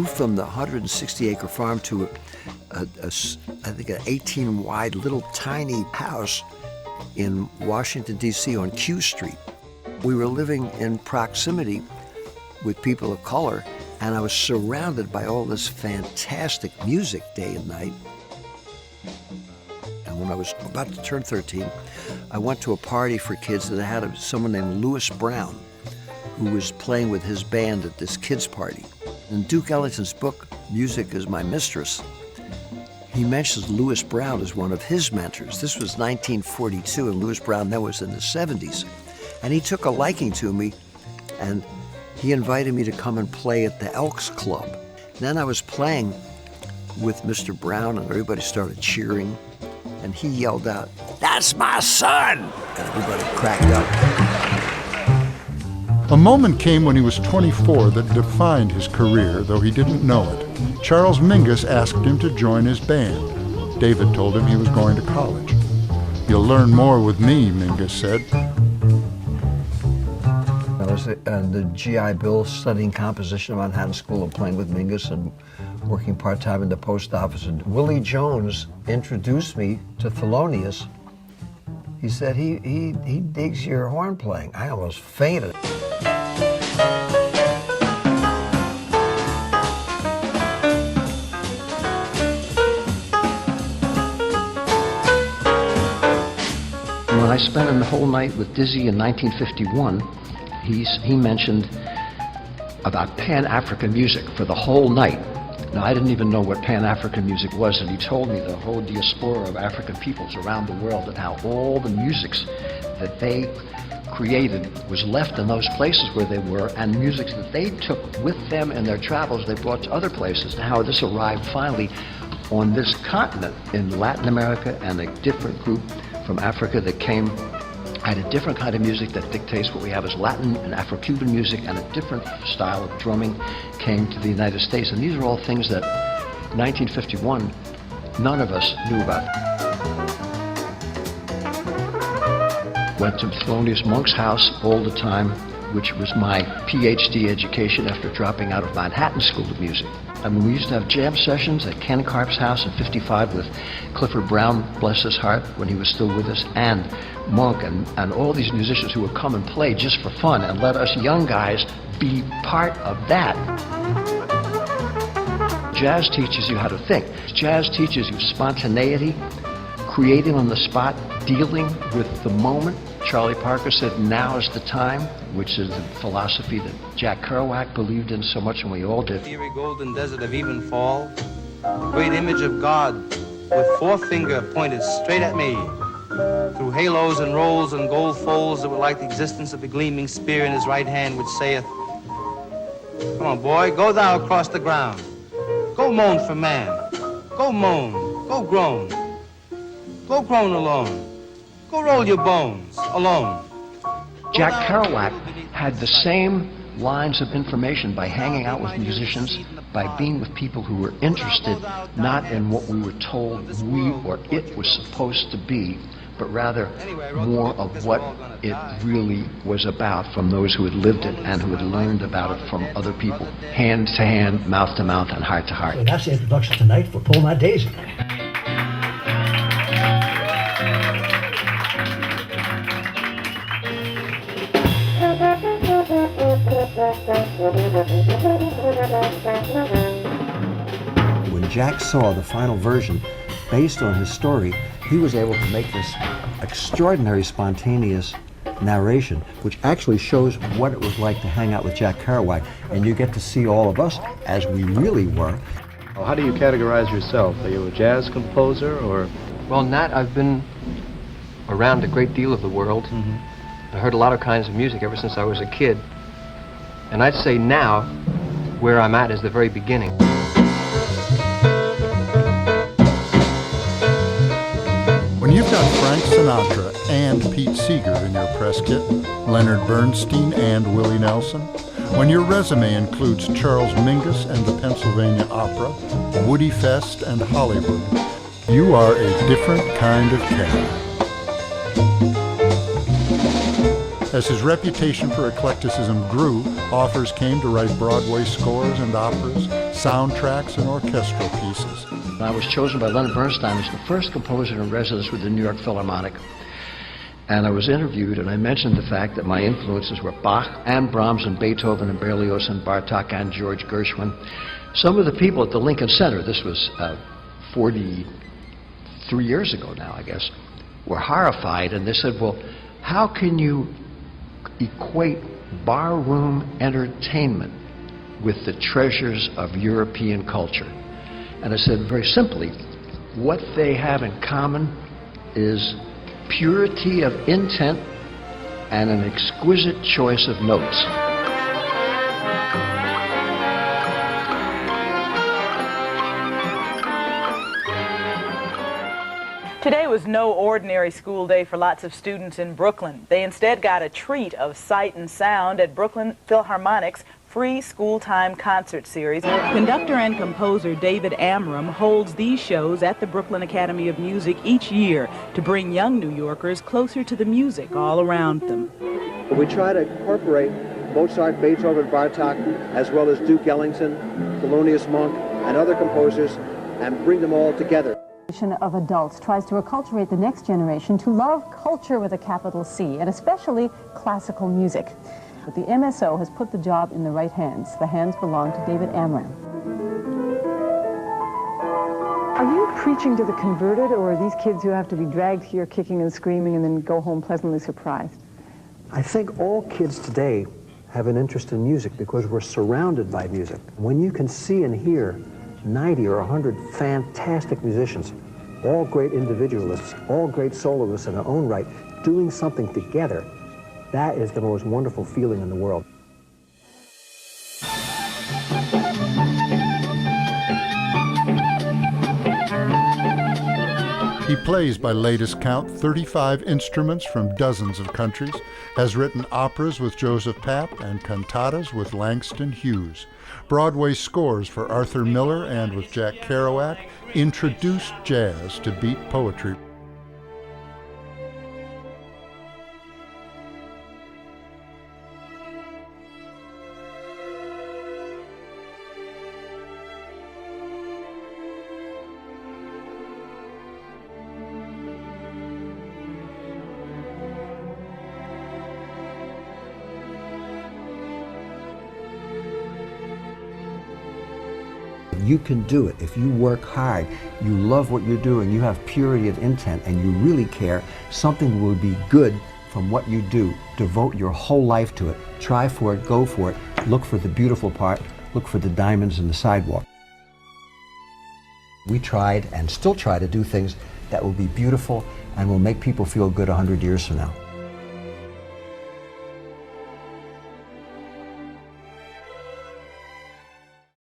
moved from the 160-acre farm to I think an 18-wide little tiny house in Washington, D.C. on Q Street. We were living in proximity with people of color, and I was surrounded by all this fantastic music day and night. And when I was about to turn 13, I went to a party for kids that had someone named Louis Brown, who was playing with his band at this kids' party. In Duke Ellington's book, Music is My Mistress, he mentions Louis Brown as one of his mentors. This was 1942, and Louis Brown then was in the 70s. And he took a liking to me, and he invited me to come and play at the Elks Club. Then I was playing with Mr. Brown, and everybody started cheering, and he yelled out, "That's my son!" And everybody cracked up. A moment came when he was 24 that defined his career, though he didn't know it. Charles Mingus asked him to join his band. David told him he was going to college. "You'll learn more with me," Mingus said. I was in the GI Bill studying composition at Manhattan School and playing with Mingus and working part-time in the post office. And Willie Jones introduced me to Thelonious. He said he digs your horn playing. I almost fainted. When I spent the whole night with Dizzy in 1951, he mentioned about Pan-African music for the whole night. Now, I didn't even know what Pan-African music was, and he told me the whole diaspora of African peoples around the world and how all the musics that they created was left in those places where they were, and music that they took with them in their travels they brought to other places, and how this arrived finally on this continent in Latin America, and a different group from Africa that came had a different kind of music that dictates what we have as Latin and Afro-Cuban music, and a different style of drumming came to the United States. And these are all things that 1951 none of us knew about. Went to Thelonious Monk's house all the time, which was my PhD education after dropping out of Manhattan School of Music. I mean, we used to have jam sessions at Ken Karp's house in 55 with Clifford Brown, bless his heart, when he was still with us, and Monk, and all these musicians who would come and play just for fun and let us young guys be part of that. Jazz teaches you how to think. Jazz teaches you spontaneity, creating on the spot, dealing with the moment. Charlie Parker said, "Now is the time," which is the philosophy that Jack Kerouac believed in so much, and we all did. Eerie golden desert of Evenfall, great image of God with forefinger pointed straight at me, through halos and rolls and gold folds that were like the existence of a gleaming spear in his right hand, which saith, "Come on, boy, go thou across the ground. Go moan for man. Go moan. Go groan. Go groan alone. Go roll your bones alone." Jack Kerouac had the same lines of information by hanging out with musicians, by being with people who were interested not in what we were told we or it was supposed to be, but rather more of what it really was about from those who had lived it and who had learned about it from other people, hand to hand, mouth to mouth, and heart to heart. So that's the introduction tonight for Pull My Daisy. When Jack saw the final version, based on his story, he was able to make this extraordinary spontaneous narration, which actually shows what it was like to hang out with Jack Kerouac, and you get to see all of us as we really were. Well, how do you categorize yourself? Are you a jazz composer, or? Well, Nat, I've been around a great deal of the world. I heard a lot of kinds of music ever since I was a kid. And I'd say now, where I'm at is the very beginning. When you've got Frank Sinatra and Pete Seeger in your press kit, Leonard Bernstein and Willie Nelson, when your resume includes Charles Mingus and the Pennsylvania Opera, Woody Fest and Hollywood, you are a different kind of cat. As his reputation for eclecticism grew, authors came to write Broadway scores and operas, soundtracks, and orchestral pieces. I was chosen by Leonard Bernstein as the first composer in residence with the New York Philharmonic. And I was interviewed, and I mentioned the fact that my influences were Bach and Brahms and Beethoven and Berlioz and Bartok and George Gershwin. Some of the people at the Lincoln Center, this was 43 years ago now, I guess, were horrified, and they said, well, how can you equate barroom entertainment with the treasures of European culture? And I said, very simply, what they have in common is purity of intent and an exquisite choice of notes. Today was no ordinary school day for lots of students in Brooklyn. They instead got a treat of sight and sound at Brooklyn Philharmonic's free school time concert series. Conductor and composer David Amram holds these shows at the Brooklyn Academy of Music each year to bring young New Yorkers closer to the music all around them. We try to incorporate Mozart, Beethoven, Bartok, as well as Duke Ellington, Thelonious Monk, and other composers, and bring them all together. Of adults tries to acculturate the next generation to love culture with a capital C, and especially classical music. But the MSO has put the job in the right hands. The hands belong to David Amram. Are you preaching to the converted, or are these kids who have to be dragged here kicking and screaming and then go home pleasantly surprised? I think all kids today have an interest in music because we're surrounded by music. When you can see and hear 90 or 100 fantastic musicians, all great individualists, all great soloists in their own right, doing something together, that is the most wonderful feeling in the world. He plays, by latest count, 35 instruments from dozens of countries, has written operas with Joseph Papp and cantatas with Langston Hughes, Broadway scores for Arthur Miller and with Jack Kerouac, introduced jazz to beat poetry. You can do it. If you work hard, you love what you're doing, you have purity of intent, and you really care, something will be good from what you do. Devote your whole life to it. Try for it, go for it. Look for the beautiful part. Look for the diamonds in the sidewalk. We tried and still try to do things that will be beautiful and will make people feel good 100 years from now.